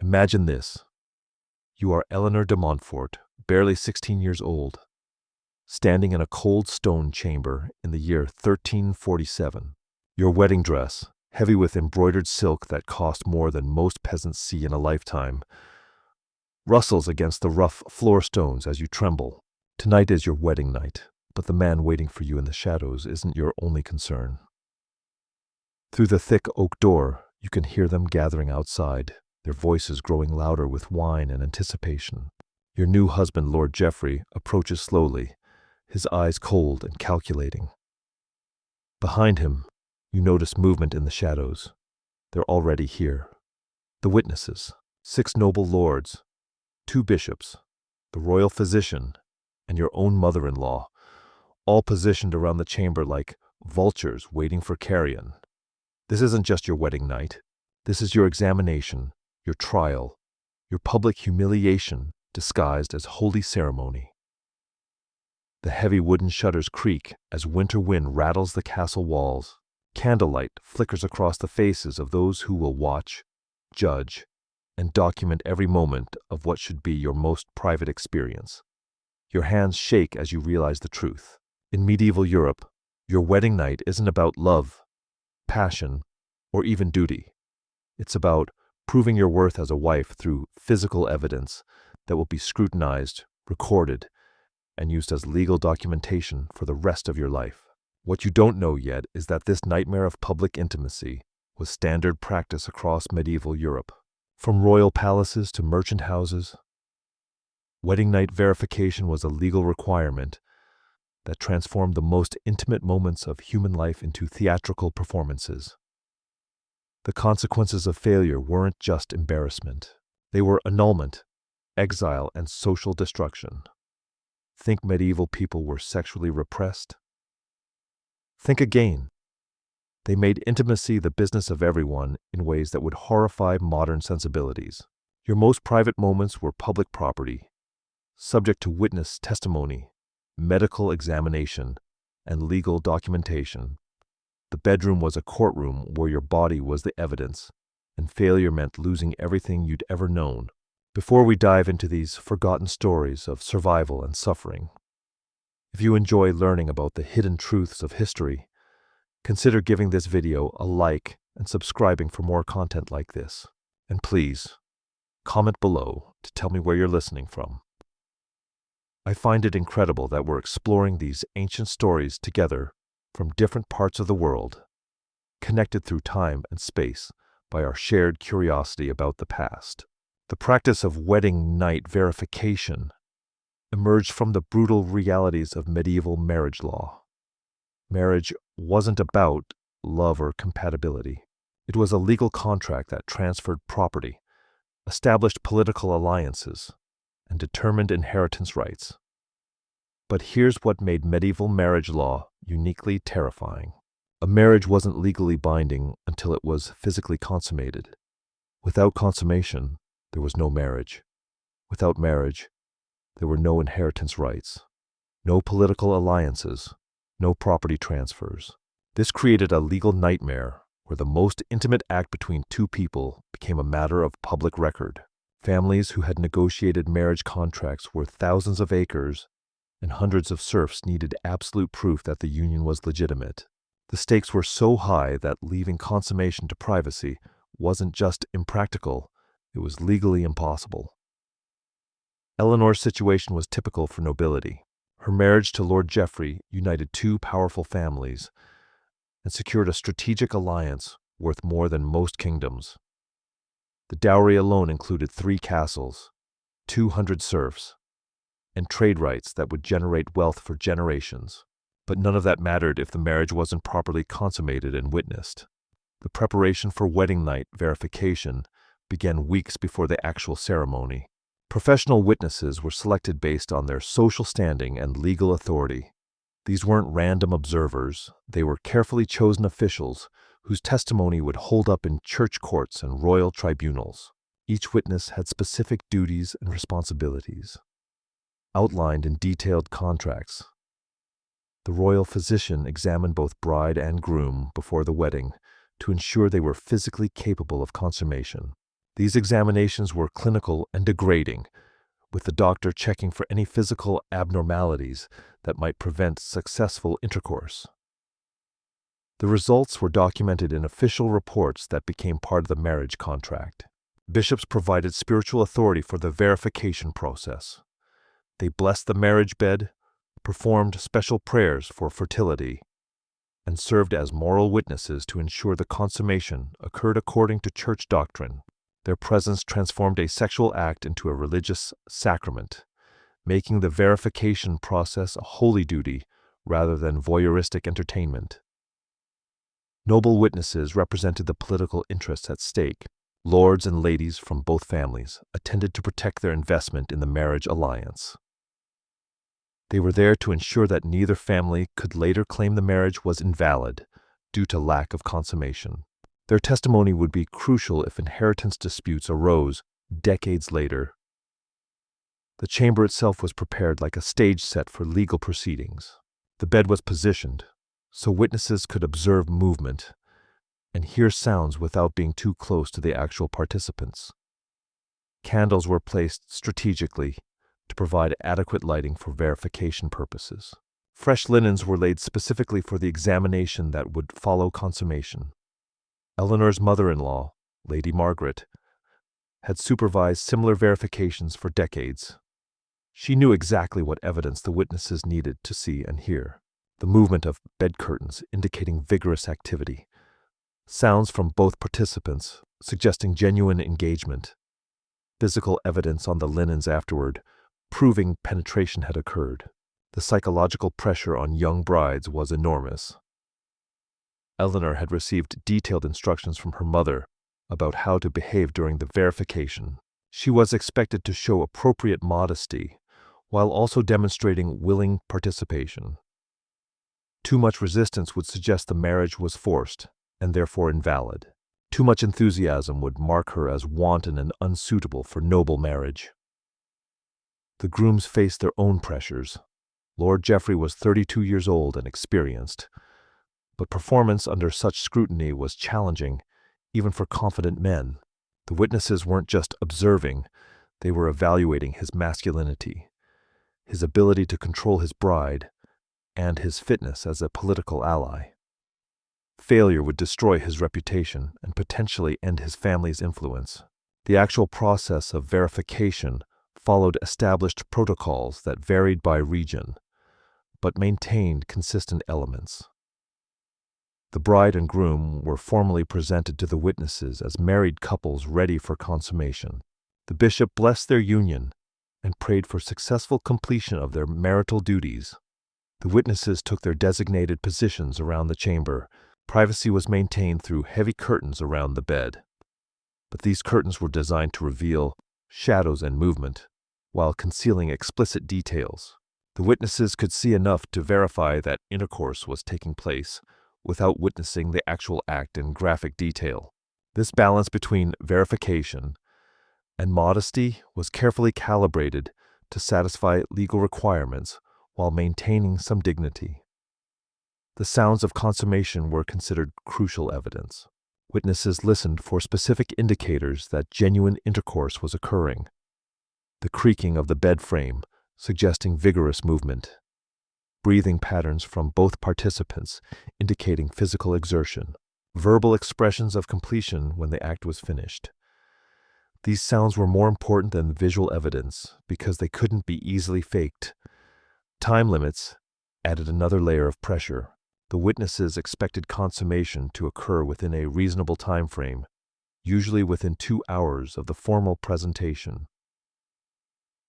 Imagine this. You are Eleanor de Montfort, barely 16 years old, standing in a cold stone chamber in the year 1347. Your wedding dress, heavy with embroidered silk that cost more than most peasants see in a lifetime, rustles against the rough floor stones as you tremble. Tonight is your wedding night, but the man waiting for you in the shadows isn't your only concern. Through the thick oak door, you can hear them gathering outside, their voices growing louder with wine and anticipation. Your new husband, Lord Geoffrey, approaches slowly, his eyes cold and calculating. Behind him, you notice movement in the shadows. They're already here. The witnesses, 6 noble lords, 2 bishops, the royal physician, and your own mother-in-law, all positioned around the chamber like vultures waiting for carrion. This isn't just your wedding night. This is your examination, your trial, your public humiliation disguised as holy ceremony. The heavy wooden shutters creak as winter wind rattles the castle walls. Candlelight flickers across the faces of those who will watch, judge, and document every moment of what should be your most private experience. Your hands shake as you realize the truth. In medieval Europe, your wedding night isn't about love, passion, or even duty. It's about proving your worth as a wife through physical evidence that will be scrutinized, recorded, and used as legal documentation for the rest of your life. What you don't know yet is that this nightmare of public intimacy was standard practice across medieval Europe. From royal palaces to merchant houses, wedding night verification was a legal requirement that transformed the most intimate moments of human life into theatrical performances. The consequences of failure weren't just embarrassment. They were annulment, exile, and social destruction. Think medieval people were sexually repressed? Think again. They made intimacy the business of everyone in ways that would horrify modern sensibilities. Your most private moments were public property, subject to witness testimony, medical examination, and legal documentation. The bedroom was a courtroom where your body was the evidence, and failure meant losing everything you'd ever known. Before we dive into these forgotten stories of survival and suffering, if you enjoy learning about the hidden truths of history, consider giving this video a like and subscribing for more content like this. And please, comment below to tell me where you're listening from. I find it incredible that we're exploring these ancient stories together from different parts of the world, connected through time and space by our shared curiosity about the past. The practice of wedding night verification emerged from the brutal realities of medieval marriage law. Marriage wasn't about love or compatibility. It was a legal contract that transferred property, established political alliances, and determined inheritance rights. But here's what made medieval marriage law uniquely terrifying. A marriage wasn't legally binding until it was physically consummated. Without consummation, there was no marriage. Without marriage, there were no inheritance rights, no political alliances, no property transfers. This created a legal nightmare where the most intimate act between 2 people became a matter of public record. Families who had negotiated marriage contracts worth thousands of acres and hundreds of serfs needed absolute proof that the union was legitimate. The stakes were so high that leaving consummation to privacy wasn't just impractical, it was legally impossible. Eleanor's situation was typical for nobility. Her marriage to Lord Geoffrey united 2 powerful families and secured a strategic alliance worth more than most kingdoms. The dowry alone included 3 castles, 200 serfs, and trade rights that would generate wealth for generations. But none of that mattered if the marriage wasn't properly consummated and witnessed. The preparation for wedding night verification began weeks before the actual ceremony. Professional witnesses were selected based on their social standing and legal authority. These weren't random observers, they were carefully chosen officials whose testimony would hold up in church courts and royal tribunals. Each witness had specific duties and responsibilities, outlined in detailed contracts. The royal physician examined both bride and groom before the wedding to ensure they were physically capable of consummation. These examinations were clinical and degrading, with the doctor checking for any physical abnormalities that might prevent successful intercourse. The results were documented in official reports that became part of the marriage contract. Bishops provided spiritual authority for the verification process. They blessed the marriage bed, performed special prayers for fertility, and served as moral witnesses to ensure the consummation occurred according to church doctrine. Their presence transformed a sexual act into a religious sacrament, making the verification process a holy duty rather than voyeuristic entertainment. Noble witnesses represented the political interests at stake. Lords and ladies from both families attended to protect their investment in the marriage alliance. They were there to ensure that neither family could later claim the marriage was invalid due to lack of consummation. Their testimony would be crucial if inheritance disputes arose decades later. The chamber itself was prepared like a stage set for legal proceedings. The bed was positioned so witnesses could observe movement and hear sounds without being too close to the actual participants. Candles were placed strategically to provide adequate lighting for verification purposes. Fresh linens were laid specifically for the examination that would follow consummation. Eleanor's mother-in-law, Lady Margaret, had supervised similar verifications for decades. She knew exactly what evidence the witnesses needed to see and hear. The movement of bed curtains indicating vigorous activity. Sounds from both participants suggesting genuine engagement. Physical evidence on the linens afterward, proving penetration had occurred. The psychological pressure on young brides was enormous. Eleanor had received detailed instructions from her mother about how to behave during the verification. She was expected to show appropriate modesty while also demonstrating willing participation. Too much resistance would suggest the marriage was forced and therefore invalid. Too much enthusiasm would mark her as wanton and unsuitable for noble marriage. The grooms faced their own pressures. Lord Geoffrey was 32 years old and experienced, but performance under such scrutiny was challenging, even for confident men. The witnesses weren't just observing, they were evaluating his masculinity, his ability to control his bride, and his fitness as a political ally. Failure would destroy his reputation and potentially end his family's influence. The actual process of verification followed established protocols that varied by region, but maintained consistent elements. The bride and groom were formally presented to the witnesses as married couples ready for consummation. The bishop blessed their union and prayed for successful completion of their marital duties. The witnesses took their designated positions around the chamber. Privacy was maintained through heavy curtains around the bed. But these curtains were designed to reveal shadows and movement, while concealing explicit details. The witnesses could see enough to verify that intercourse was taking place, without witnessing the actual act in graphic detail. This balance between verification and modesty was carefully calibrated to satisfy legal requirements while maintaining some dignity. The sounds of consummation were considered crucial evidence. Witnesses listened for specific indicators that genuine intercourse was occurring. The creaking of the bed frame, suggesting vigorous movement. Breathing patterns from both participants, indicating physical exertion. Verbal expressions of completion when the act was finished. These sounds were more important than visual evidence because they couldn't be easily faked. Time limits added another layer of pressure. The witnesses expected consummation to occur within a reasonable time frame, usually within 2 hours of the formal presentation.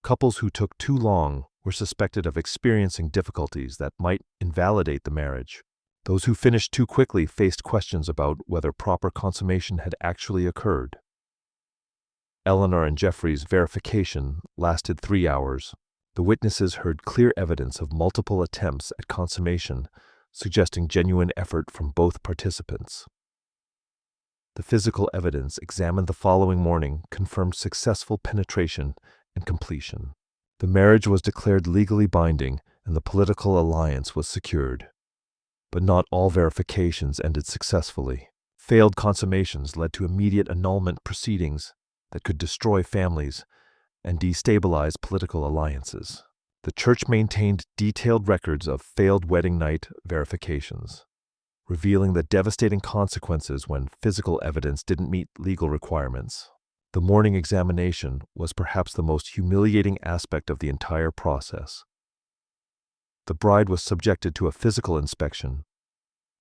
Couples who took too long were suspected of experiencing difficulties that might invalidate the marriage. Those who finished too quickly faced questions about whether proper consummation had actually occurred. Eleanor and Geoffrey's verification lasted 3 hours. The witnesses heard clear evidence of multiple attempts at consummation, suggesting genuine effort from both participants. The physical evidence examined the following morning confirmed successful penetration and completion. The marriage was declared legally binding and the political alliance was secured. But not all verifications ended successfully. Failed consummations led to immediate annulment proceedings that could destroy families and destabilize political alliances. The church maintained detailed records of failed wedding night verifications, revealing the devastating consequences when physical evidence didn't meet legal requirements. The morning examination was perhaps the most humiliating aspect of the entire process. The bride was subjected to a physical inspection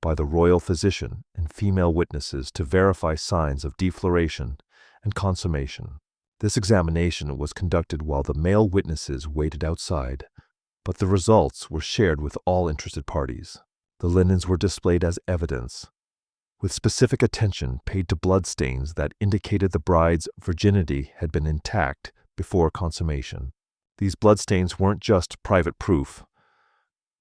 by the royal physician and female witnesses to verify signs of defloration and consummation. This examination was conducted while the male witnesses waited outside, but the results were shared with all interested parties. The linens were displayed as evidence, with specific attention paid to bloodstains that indicated the bride's virginity had been intact before consummation. These bloodstains weren't just private proof.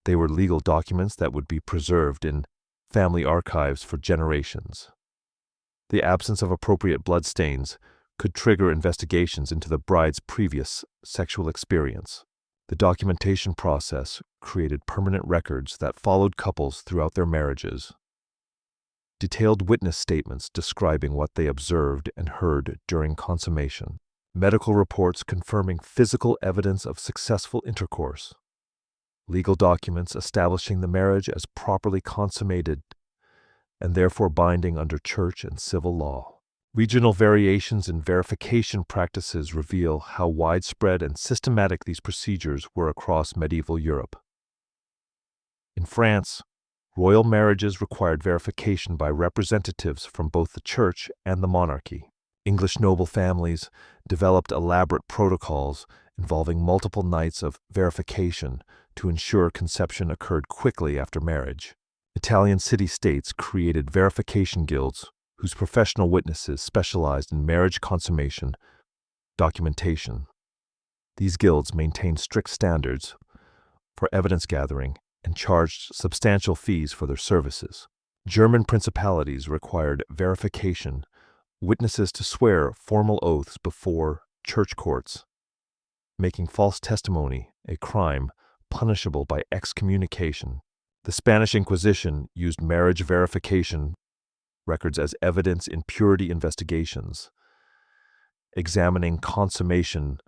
They were legal documents that would be preserved in family archives for generations. The absence of appropriate bloodstains could trigger investigations into the bride's previous sexual experience. The documentation process created permanent records that followed couples throughout their marriages. Detailed witness statements describing what they observed and heard during consummation. Medical reports confirming physical evidence of successful intercourse. Legal documents establishing the marriage as properly consummated and therefore binding under church and civil law. Regional variations in verification practices reveal how widespread and systematic these procedures were across medieval Europe. In France, royal marriages required verification by representatives from both the church and the monarchy. English noble families developed elaborate protocols involving multiple nights of verification to ensure conception occurred quickly after marriage. Italian city-states created verification guilds whose professional witnesses specialized in marriage consummation documentation. These guilds maintained strict standards for evidence gathering and charged substantial fees for their services. German principalities required verification, witnesses to swear formal oaths before church courts, making false testimony a crime punishable by excommunication. The Spanish Inquisition used marriage verification records as evidence in purity investigations, examining consummation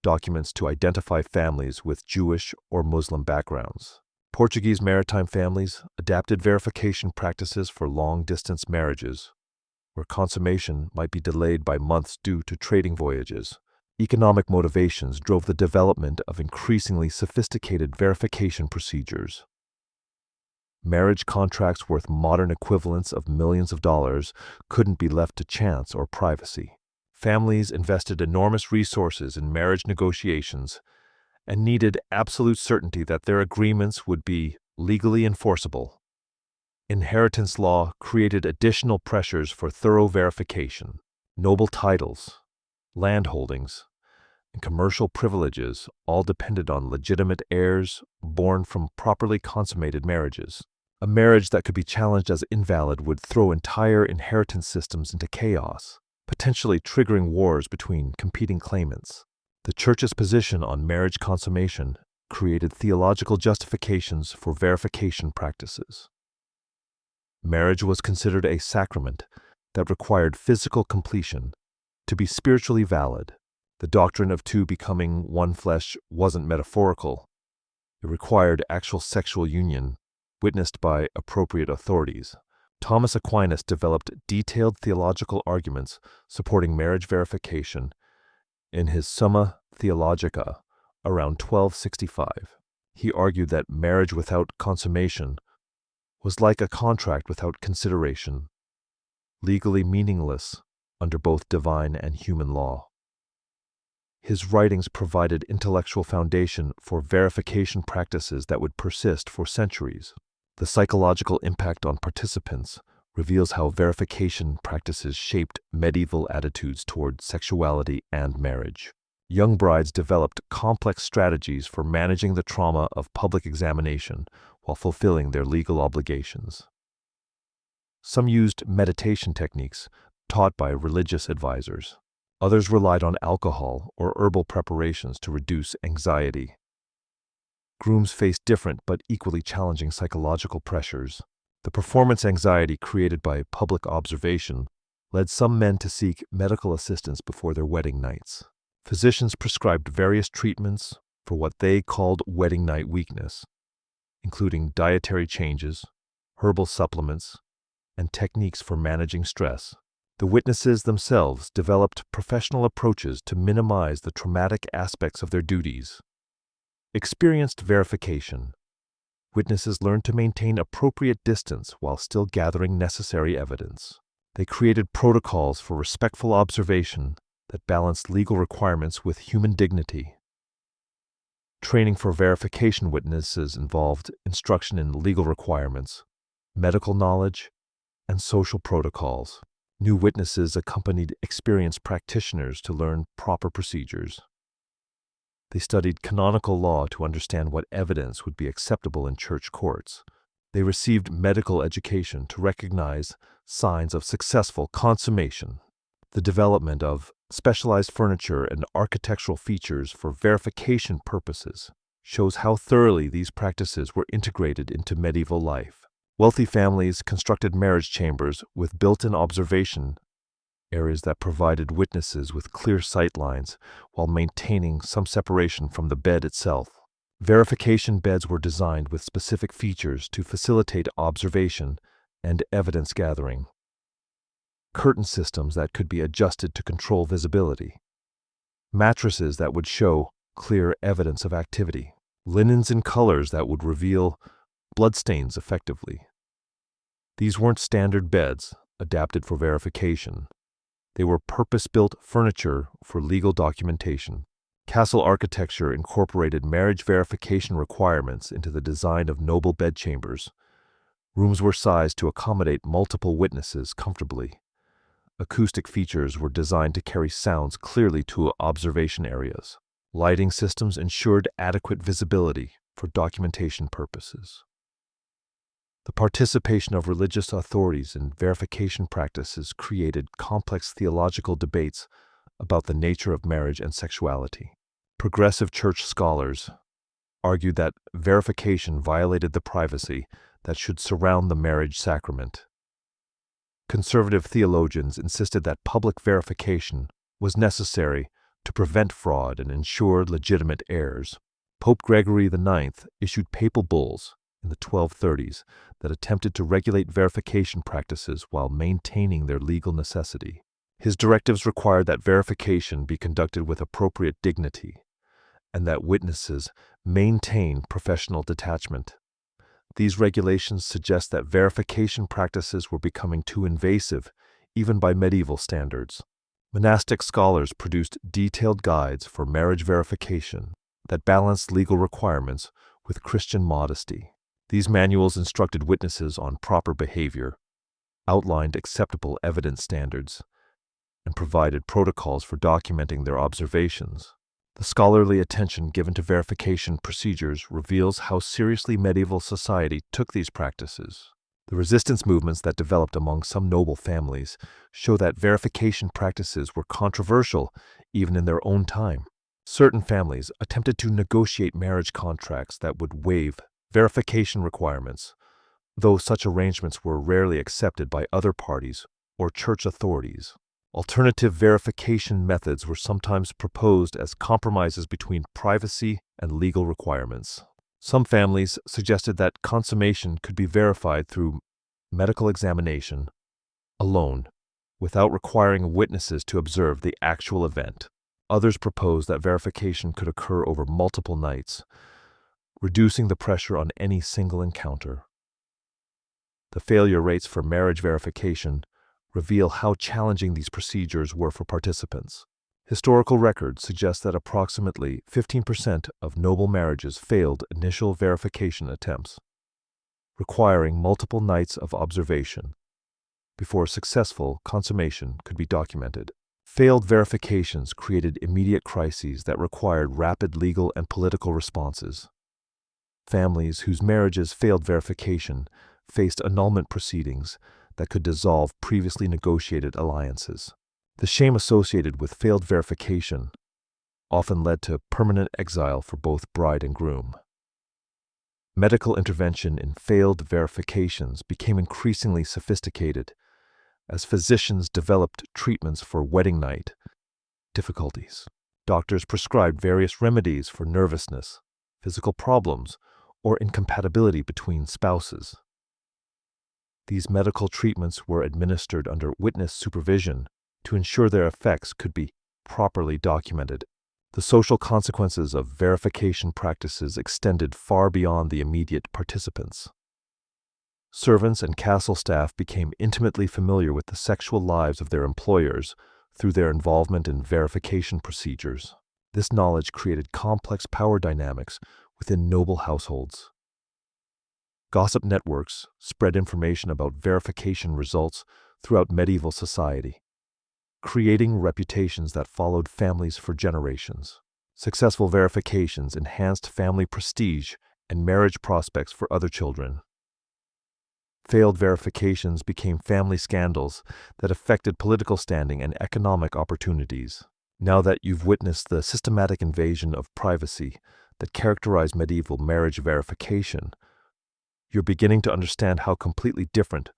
documents to identify families with Jewish or Muslim backgrounds. Portuguese maritime families adapted verification practices for long-distance marriages, where consummation might be delayed by months due to trading voyages. Economic motivations drove the development of increasingly sophisticated verification procedures. Marriage contracts worth modern equivalents of millions of dollars couldn't be left to chance or privacy. Families invested enormous resources in marriage negotiations and needed absolute certainty that their agreements would be legally enforceable. Inheritance law created additional pressures for thorough verification. Noble titles, land holdings, and commercial privileges all depended on legitimate heirs born from properly consummated marriages. A marriage that could be challenged as invalid would throw entire inheritance systems into chaos, potentially triggering wars between competing claimants. The Church's position on marriage consummation created theological justifications for verification practices. Marriage was considered a sacrament that required physical completion to be spiritually valid. The doctrine of two becoming one flesh wasn't metaphorical. It required actual sexual union, witnessed by appropriate authorities. Thomas Aquinas developed detailed theological arguments supporting marriage verification in his Summa Theologica around 1265. He argued that marriage without consummation was like a contract without consideration, legally meaningless under both divine and human law. His writings provided intellectual foundation for verification practices that would persist for centuries. The psychological impact on participants reveals how verification practices shaped medieval attitudes toward sexuality and marriage. Young brides developed complex strategies for managing the trauma of public examination while fulfilling their legal obligations. Some used meditation techniques taught by religious advisors. Others relied on alcohol or herbal preparations to reduce anxiety. Grooms faced different but equally challenging psychological pressures. The performance anxiety created by public observation led some men to seek medical assistance before their wedding nights. Physicians prescribed various treatments for what they called wedding night weakness, including dietary changes, herbal supplements, and techniques for managing stress. The witnesses themselves developed professional approaches to minimize the traumatic aspects of their duties. Experienced verification. Witnesses learned to maintain appropriate distance while still gathering necessary evidence. They created protocols for respectful observation that balanced legal requirements with human dignity. Training for verification witnesses involved instruction in legal requirements, medical knowledge, and social protocols. New witnesses accompanied experienced practitioners to learn proper procedures. They studied canonical law to understand what evidence would be acceptable in church courts. They received medical education to recognize signs of successful consummation. The development of specialized furniture and architectural features for verification purposes shows how thoroughly these practices were integrated into medieval life. Wealthy families constructed marriage chambers with built-in observation areas that provided witnesses with clear sight lines while maintaining some separation from the bed itself. Verification beds were designed with specific features to facilitate observation and evidence gathering. Curtain systems that could be adjusted to control visibility. Mattresses that would show clear evidence of activity. Linens in colors that would reveal bloodstains effectively. These weren't standard beds adapted for verification. They were purpose-built furniture for legal documentation. Castle architecture incorporated marriage verification requirements into the design of noble bedchambers. Rooms were sized to accommodate multiple witnesses comfortably. Acoustic features were designed to carry sounds clearly to observation areas. Lighting systems ensured adequate visibility for documentation purposes. The participation of religious authorities in verification practices created complex theological debates about the nature of marriage and sexuality. Progressive church scholars argued that verification violated the privacy that should surround the marriage sacrament. Conservative theologians insisted that public verification was necessary to prevent fraud and ensure legitimate heirs. Pope Gregory IX issued papal bulls in the 1230s that attempted to regulate verification practices while maintaining their legal necessity. His directives required that verification be conducted with appropriate dignity and that witnesses maintain professional detachment. These regulations suggest that verification practices were becoming too invasive, even by medieval standards. Monastic scholars produced detailed guides for marriage verification that balanced legal requirements with Christian modesty. These manuals instructed witnesses on proper behavior, outlined acceptable evidence standards, and provided protocols for documenting their observations. The scholarly attention given to verification procedures reveals how seriously medieval society took these practices. The resistance movements that developed among some noble families show that verification practices were controversial even in their own time. Certain families attempted to negotiate marriage contracts that would waive verification requirements, though such arrangements were rarely accepted by other parties or church authorities. Alternative verification methods were sometimes proposed as compromises between privacy and legal requirements. Some families suggested that consummation could be verified through medical examination alone, without requiring witnesses to observe the actual event. Others proposed that verification could occur over multiple nights, reducing the pressure on any single encounter. The failure rates for marriage verification reveal how challenging these procedures were for participants. Historical records suggest that approximately 15% of noble marriages failed initial verification attempts, requiring multiple nights of observation before successful consummation could be documented. Failed verifications created immediate crises that required rapid legal and political responses. Families whose marriages failed verification faced annulment proceedings that could dissolve previously negotiated alliances. The shame associated with failed verification often led to permanent exile for both bride and groom. Medical intervention in failed verifications became increasingly sophisticated as physicians developed treatments for wedding night difficulties. Doctors prescribed various remedies for nervousness, physical problems, or incompatibility between spouses. These medical treatments were administered under witness supervision to ensure their effects could be properly documented. The social consequences of verification practices extended far beyond the immediate participants. Servants and castle staff became intimately familiar with the sexual lives of their employers through their involvement in verification procedures. This knowledge created complex power dynamics within noble households. Gossip networks spread information about verification results throughout medieval society, creating reputations that followed families for generations. Successful verifications enhanced family prestige and marriage prospects for other children. Failed verifications became family scandals that affected political standing and economic opportunities. Now that you've witnessed the systematic invasion of privacy that characterized medieval marriage verification, you're beginning to understand how completely different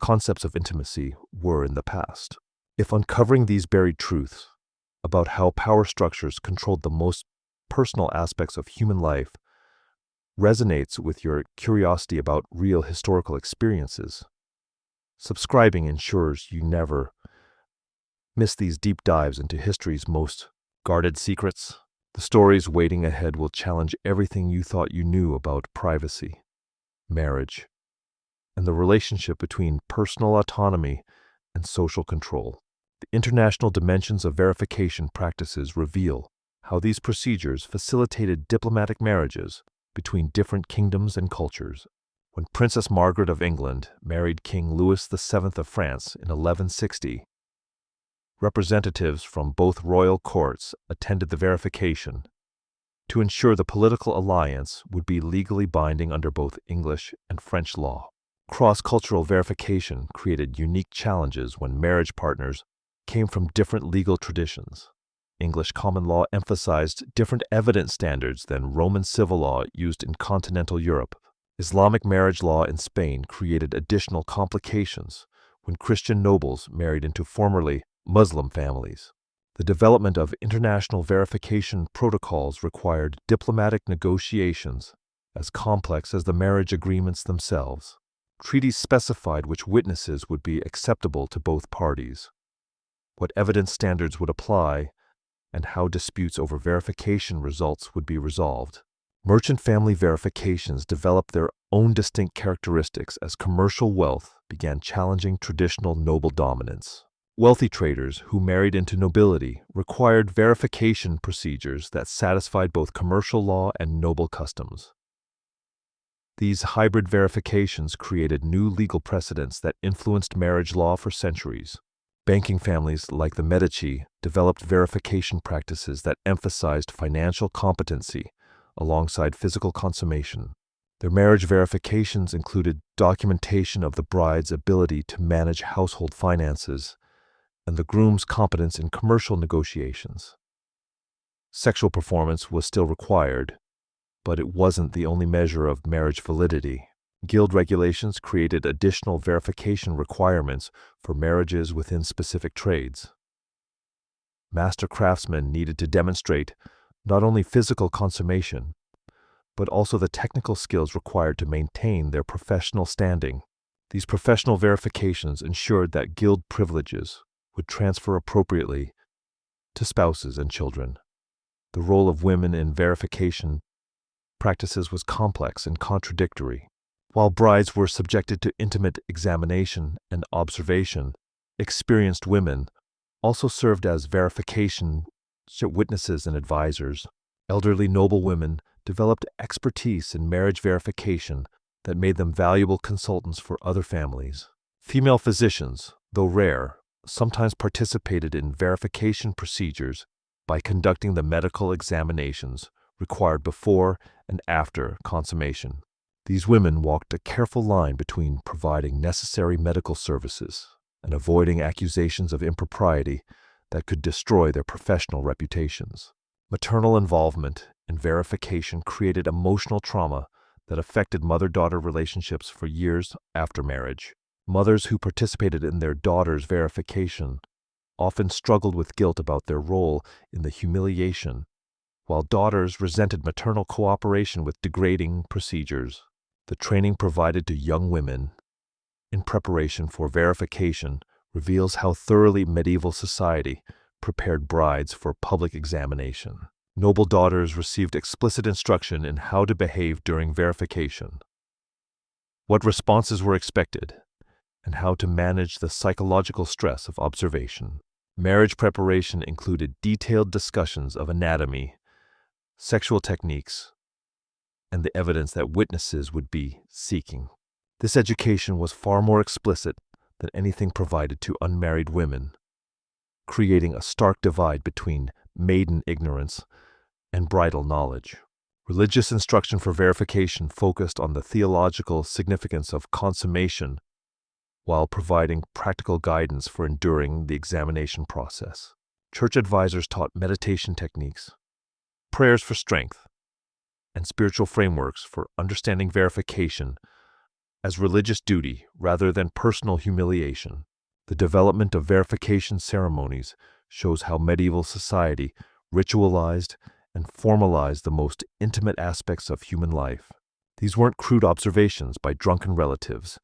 concepts of intimacy were in the past. If uncovering these buried truths about how power structures controlled the most personal aspects of human life resonates with your curiosity about real historical experiences, subscribing ensures you never miss these deep dives into history's most guarded secrets. The stories waiting ahead will challenge everything you thought you knew about privacy, marriage, and the relationship between personal autonomy and social control. The international dimensions of verification practices reveal how these procedures facilitated diplomatic marriages between different kingdoms and cultures. When Princess Margaret of England married King Louis VII of France in 1160, representatives from both royal courts attended the verification to ensure the political alliance would be legally binding under both English and French law. Cross-cultural verification created unique challenges when marriage partners came from different legal traditions. English common law emphasized different evidence standards than Roman civil law used in continental Europe. Islamic marriage law in Spain created additional complications when Christian nobles married into formerly Muslim families. The development of international verification protocols required diplomatic negotiations as complex as the marriage agreements themselves. Treaties specified which witnesses would be acceptable to both parties, what evidence standards would apply, and how disputes over verification results would be resolved. Merchant family verifications developed their own distinct characteristics as commercial wealth began challenging traditional noble dominance. Wealthy traders who married into nobility required verification procedures that satisfied both commercial law and noble customs. These hybrid verifications created new legal precedents that influenced marriage law for centuries. Banking families like the Medici developed verification practices that emphasized financial competency alongside physical consummation. Their marriage verifications included documentation of the bride's ability to manage household finances and the groom's competence in commercial negotiations. Sexual performance was still required, but it wasn't the only measure of marriage validity. Guild regulations created additional verification requirements for marriages within specific trades. Master craftsmen needed to demonstrate not only physical consummation, but also the technical skills required to maintain their professional standing. These professional verifications ensured that guild privileges would transfer appropriately to spouses and children. The role of women in verification practices was complex and contradictory. While brides were subjected to intimate examination and observation, experienced women also served as verification witnesses and advisors. Elderly noblewomen developed expertise in marriage verification that made them valuable consultants for other families. Female physicians, though rare, sometimes participated in verification procedures by conducting the medical examinations required before and after consummation. These women walked a careful line between providing necessary medical services and avoiding accusations of impropriety that could destroy their professional reputations. Maternal involvement in verification created emotional trauma that affected mother-daughter relationships for years after marriage. Mothers who participated in their daughters' verification often struggled with guilt about their role in the humiliation, while daughters resented maternal cooperation with degrading procedures. The training provided to young women in preparation for verification reveals how thoroughly medieval society prepared brides for public examination. Noble daughters received explicit instruction in how to behave during verification, what responses were expected, and how to manage the psychological stress of observation. Marriage preparation included detailed discussions of anatomy, sexual techniques, and the evidence that witnesses would be seeking. This education was far more explicit than anything provided to unmarried women, creating a stark divide between maiden ignorance and bridal knowledge. Religious instruction for verification focused on the theological significance of consummation while providing practical guidance for enduring the examination process. Church advisors taught meditation techniques, prayers for strength, and spiritual frameworks for understanding verification as religious duty rather than personal humiliation. The development of verification ceremonies shows how medieval society ritualized and formalized the most intimate aspects of human life. These weren't crude observations by drunken relatives.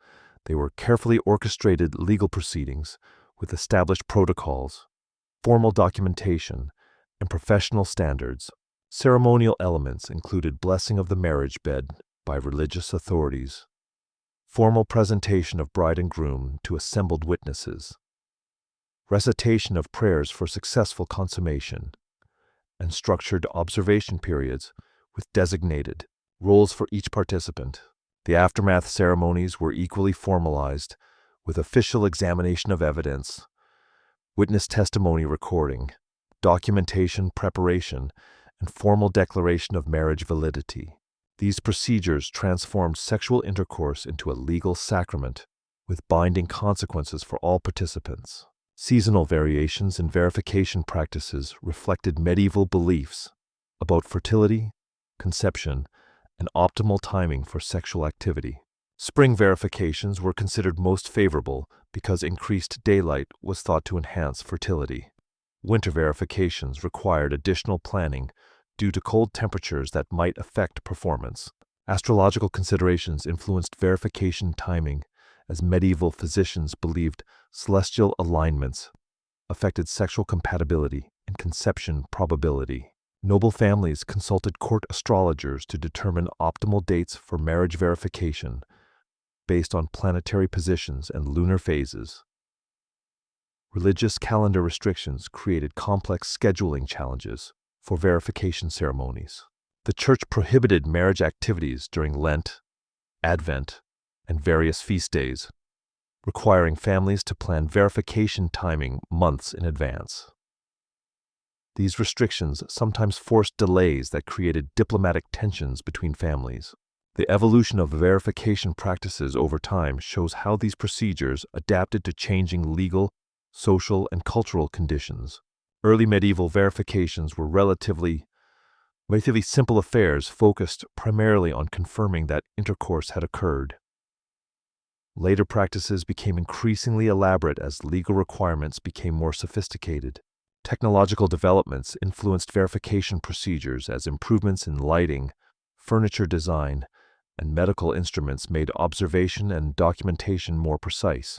They were carefully orchestrated legal proceedings with established protocols, formal documentation, and professional standards. Ceremonial elements included blessing of the marriage bed by religious authorities, formal presentation of bride and groom to assembled witnesses, recitation of prayers for successful consummation, and structured observation periods with designated roles for each participant. The aftermath ceremonies were equally formalized, with official examination of evidence, witness testimony recording, documentation preparation, and formal declaration of marriage validity. These procedures transformed sexual intercourse into a legal sacrament, with binding consequences for all participants. Seasonal variations in verification practices reflected medieval beliefs about fertility, conception, and optimal timing for sexual activity. Spring verifications were considered most favorable because increased daylight was thought to enhance fertility. Winter verifications required additional planning due to cold temperatures that might affect performance. Astrological considerations influenced verification timing, as medieval physicians believed celestial alignments affected sexual compatibility and conception probability. Noble families consulted court astrologers to determine optimal dates for marriage verification based on planetary positions and lunar phases. Religious calendar restrictions created complex scheduling challenges for verification ceremonies. The Church prohibited marriage activities during Lent, Advent, and various feast days, requiring families to plan verification timing months in advance. These restrictions sometimes forced delays that created diplomatic tensions between families. The evolution of verification practices over time shows how these procedures adapted to changing legal, social, and cultural conditions. Early medieval verifications were relatively simple affairs focused primarily on confirming that intercourse had occurred. Later practices became increasingly elaborate as legal requirements became more sophisticated. Technological developments influenced verification procedures as improvements in lighting, furniture design, and medical instruments made observation and documentation more precise.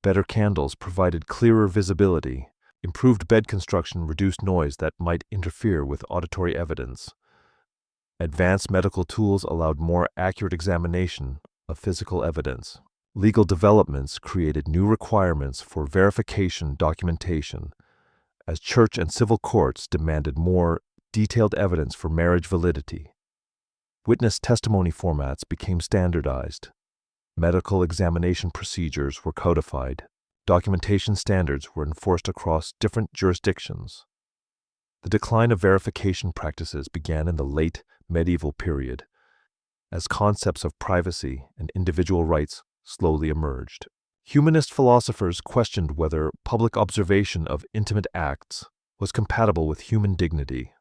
Better candles provided clearer visibility. Improved bed construction reduced noise that might interfere with auditory evidence. Advanced medical tools allowed more accurate examination of physical evidence. Legal developments created new requirements for verification documentation, as church and civil courts demanded more detailed evidence for marriage validity. Witness testimony formats became standardized. Medical examination procedures were codified. Documentation standards were enforced across different jurisdictions. The decline of verification practices began in the late medieval period, as concepts of privacy and individual rights slowly emerged. Humanist philosophers questioned whether public observation of intimate acts was compatible with human dignity.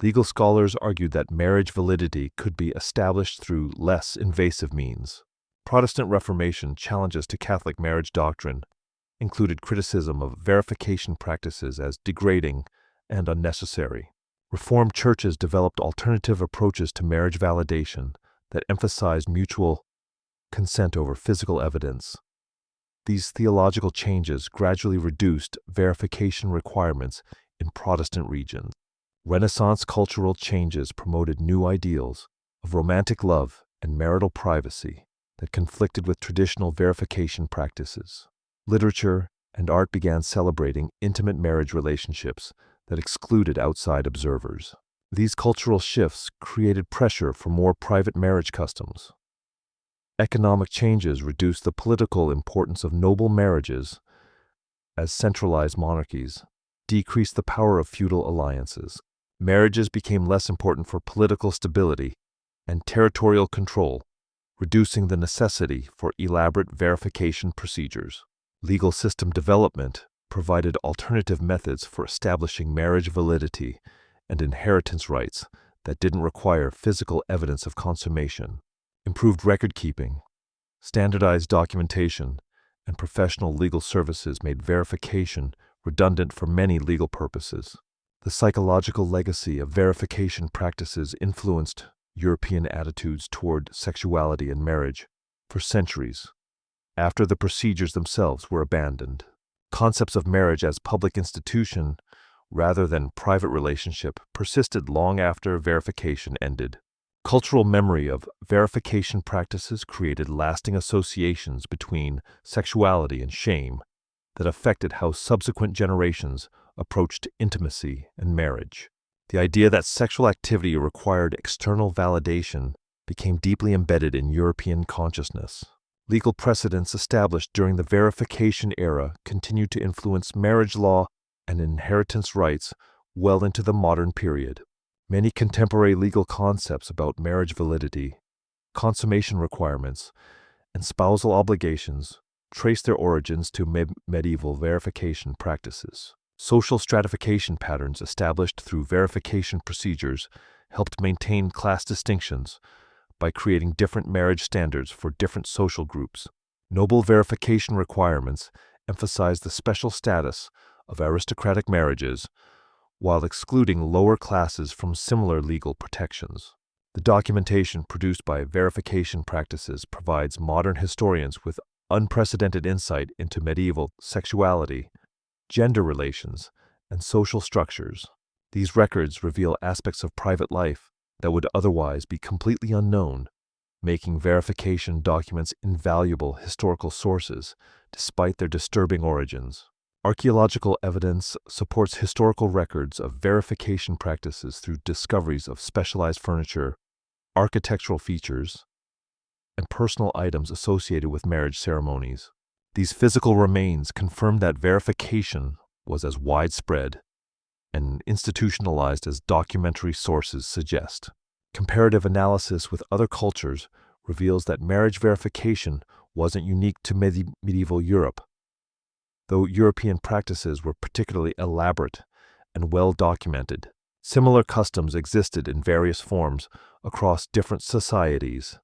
Legal scholars argued that marriage validity could be established through less invasive means. Protestant Reformation challenges to Catholic marriage doctrine included criticism of verification practices as degrading and unnecessary. Reformed churches developed alternative approaches to marriage validation that emphasized mutual consent over physical evidence. These theological changes gradually reduced verification requirements in Protestant regions. Renaissance cultural changes promoted new ideals of romantic love and marital privacy that conflicted with traditional verification practices. Literature and art began celebrating intimate marriage relationships that excluded outside observers. These cultural shifts created pressure for more private marriage customs. Economic changes reduced the political importance of noble marriages as centralized monarchies decreased the power of feudal alliances. Marriages became less important for political stability and territorial control, reducing the necessity for elaborate verification procedures. Legal system development provided alternative methods for establishing marriage validity and inheritance rights that didn't require physical evidence of consummation. Improved record keeping, standardized documentation, and professional legal services made verification redundant for many legal purposes. The psychological legacy of verification practices influenced European attitudes toward sexuality and marriage for centuries. After the procedures themselves were abandoned, concepts of marriage as public institution rather than private relationship persisted long after verification ended. Cultural memory of verification practices created lasting associations between sexuality and shame that affected how subsequent generations approached intimacy and marriage. The idea that sexual activity required external validation became deeply embedded in European consciousness. Legal precedents established during the verification era continued to influence marriage law and inheritance rights well into the modern period. Many contemporary legal concepts about marriage validity, consummation requirements, and spousal obligations trace their origins to medieval verification practices. Social stratification patterns established through verification procedures helped maintain class distinctions by creating different marriage standards for different social groups. Noble verification requirements emphasized the special status of aristocratic marriages while excluding lower classes from similar legal protections. The documentation produced by verification practices provides modern historians with unprecedented insight into medieval sexuality, gender relations, and social structures. These records reveal aspects of private life that would otherwise be completely unknown, making verification documents invaluable historical sources despite their disturbing origins. Archaeological evidence supports historical records of verification practices through discoveries of specialized furniture, architectural features, and personal items associated with marriage ceremonies. These physical remains confirm that verification was as widespread and institutionalized as documentary sources suggest. Comparative analysis with other cultures reveals that marriage verification wasn't unique to medieval Europe. Though European practices were particularly elaborate and well documented, similar customs existed in various forms across different societies,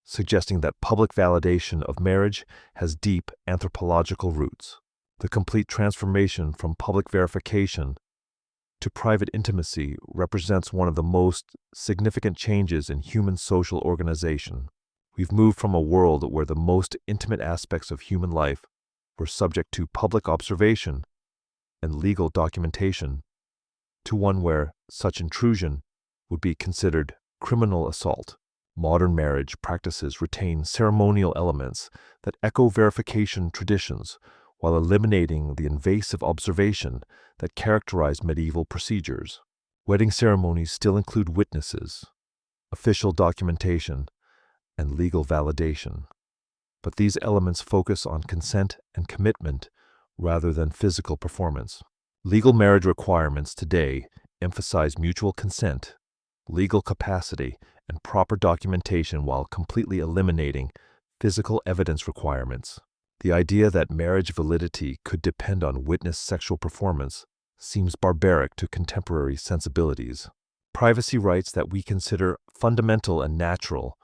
suggesting that public validation of marriage has deep anthropological roots. The complete transformation from public verification to private intimacy represents one of the most significant changes in human social organization. We've moved from a world where the most intimate aspects of human life were subject to public observation and legal documentation to one where such intrusion would be considered criminal assault. Modern marriage practices retain ceremonial elements that echo verification traditions while eliminating the invasive observation that characterized medieval procedures. Wedding ceremonies still include witnesses, official documentation, and legal validation, but these elements focus on consent and commitment rather than physical performance. Legal marriage requirements today emphasize mutual consent, legal capacity, and proper documentation while completely eliminating physical evidence requirements. The idea that marriage validity could depend on witness sexual performance seems barbaric to contemporary sensibilities. Privacy rights that we consider fundamental and natural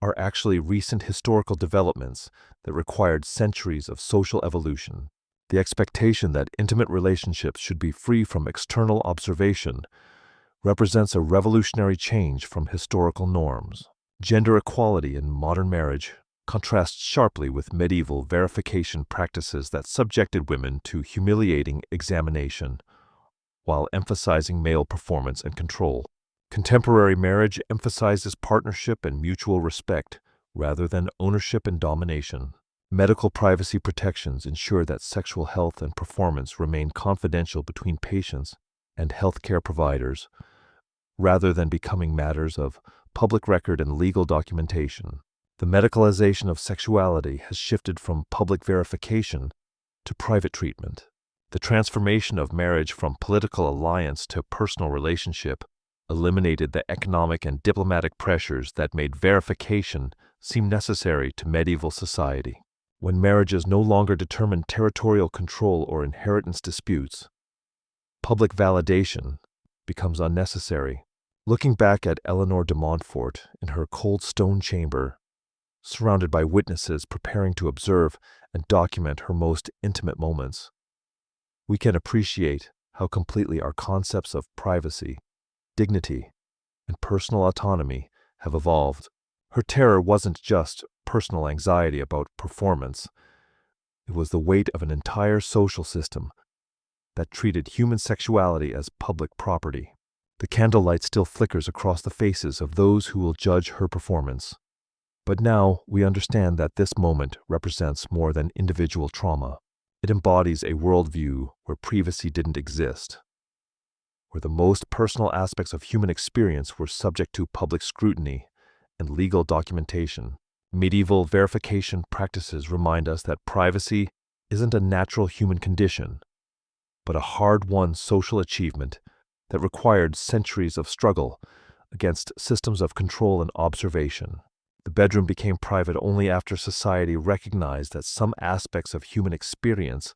are actually recent historical developments that required centuries of social evolution. The expectation that intimate relationships should be free from external observation represents a revolutionary change from historical norms. Gender equality in modern marriage contrasts sharply with medieval verification practices that subjected women to humiliating examination while emphasizing male performance and control. Contemporary marriage emphasizes partnership and mutual respect rather than ownership and domination. Medical privacy protections ensure that sexual health and performance remain confidential between patients and healthcare providers, rather than becoming matters of public record and legal documentation. The medicalization of sexuality has shifted from public verification to private treatment. The transformation of marriage from political alliance to personal relationship eliminated the economic and diplomatic pressures that made verification seem necessary to medieval society. When marriages no longer determined territorial control or inheritance disputes, public validation becomes unnecessary. Looking back at Eleanor de Montfort in her cold stone chamber, surrounded by witnesses preparing to observe and document her most intimate moments, we can appreciate how completely our concepts of privacy, dignity, and personal autonomy have evolved. Her terror wasn't just personal anxiety about performance. It was the weight of an entire social system that treated human sexuality as public property. The candlelight still flickers across the faces of those who will judge her performance. But now we understand that this moment represents more than individual trauma. It embodies a worldview where privacy didn't exist, where the most personal aspects of human experience were subject to public scrutiny and legal documentation. Medieval verification practices remind us that privacy isn't a natural human condition, but a hard-won social achievement that required centuries of struggle against systems of control and observation. The bedroom became private only after society recognized that some aspects of human experience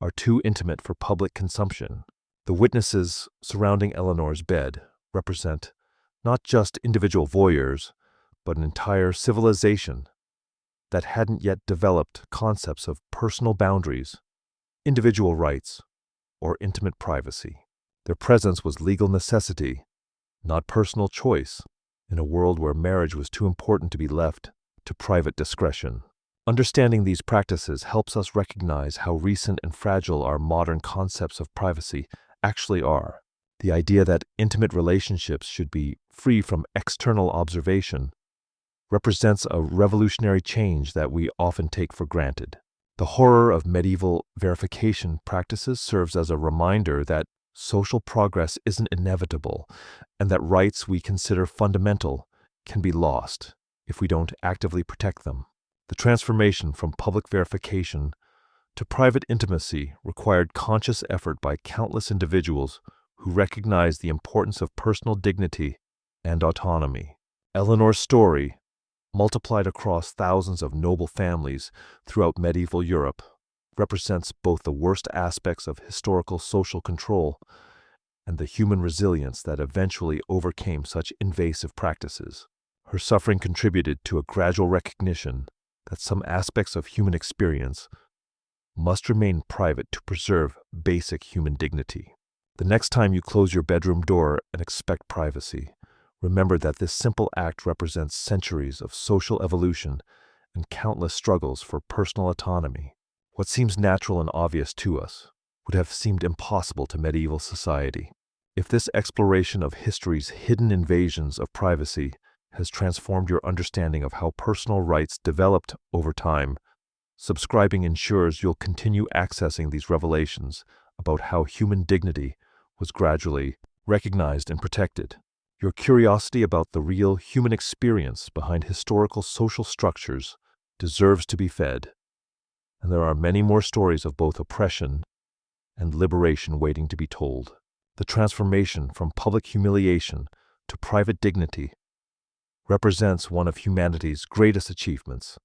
are too intimate for public consumption. The witnesses surrounding Eleanor's bed represent not just individual voyeurs, but an entire civilization that hadn't yet developed concepts of personal boundaries, individual rights, or intimate privacy. Their presence was legal necessity, not personal choice, in a world where marriage was too important to be left to private discretion. Understanding these practices helps us recognize how recent and fragile our modern concepts of privacy actually are. The idea that intimate relationships should be free from external observation represents a revolutionary change that we often take for granted. The horror of medieval verification practices serves as a reminder that social progress isn't inevitable and that rights we consider fundamental can be lost if we don't actively protect them. The transformation from public verification to private intimacy required conscious effort by countless individuals who recognized the importance of personal dignity and autonomy. Eleanor's story, multiplied across thousands of noble families throughout medieval Europe, represents both the worst aspects of historical social control and the human resilience that eventually overcame such invasive practices. Her suffering contributed to a gradual recognition that some aspects of human experience must remain private to preserve basic human dignity. The next time you close your bedroom door and expect privacy, remember that this simple act represents centuries of social evolution and countless struggles for personal autonomy. What seems natural and obvious to us would have seemed impossible to medieval society. If this exploration of history's hidden invasions of privacy has transformed your understanding of how personal rights developed over time, subscribing ensures you'll continue accessing these revelations about how human dignity was gradually recognized and protected. Your curiosity about the real human experience behind historical social structures deserves to be fed, and there are many more stories of both oppression and liberation waiting to be told. The transformation from public humiliation to private dignity represents one of humanity's greatest achievements,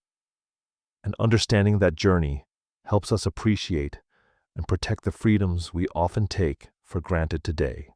and understanding that journey helps us appreciate and protect the freedoms we often take for granted today.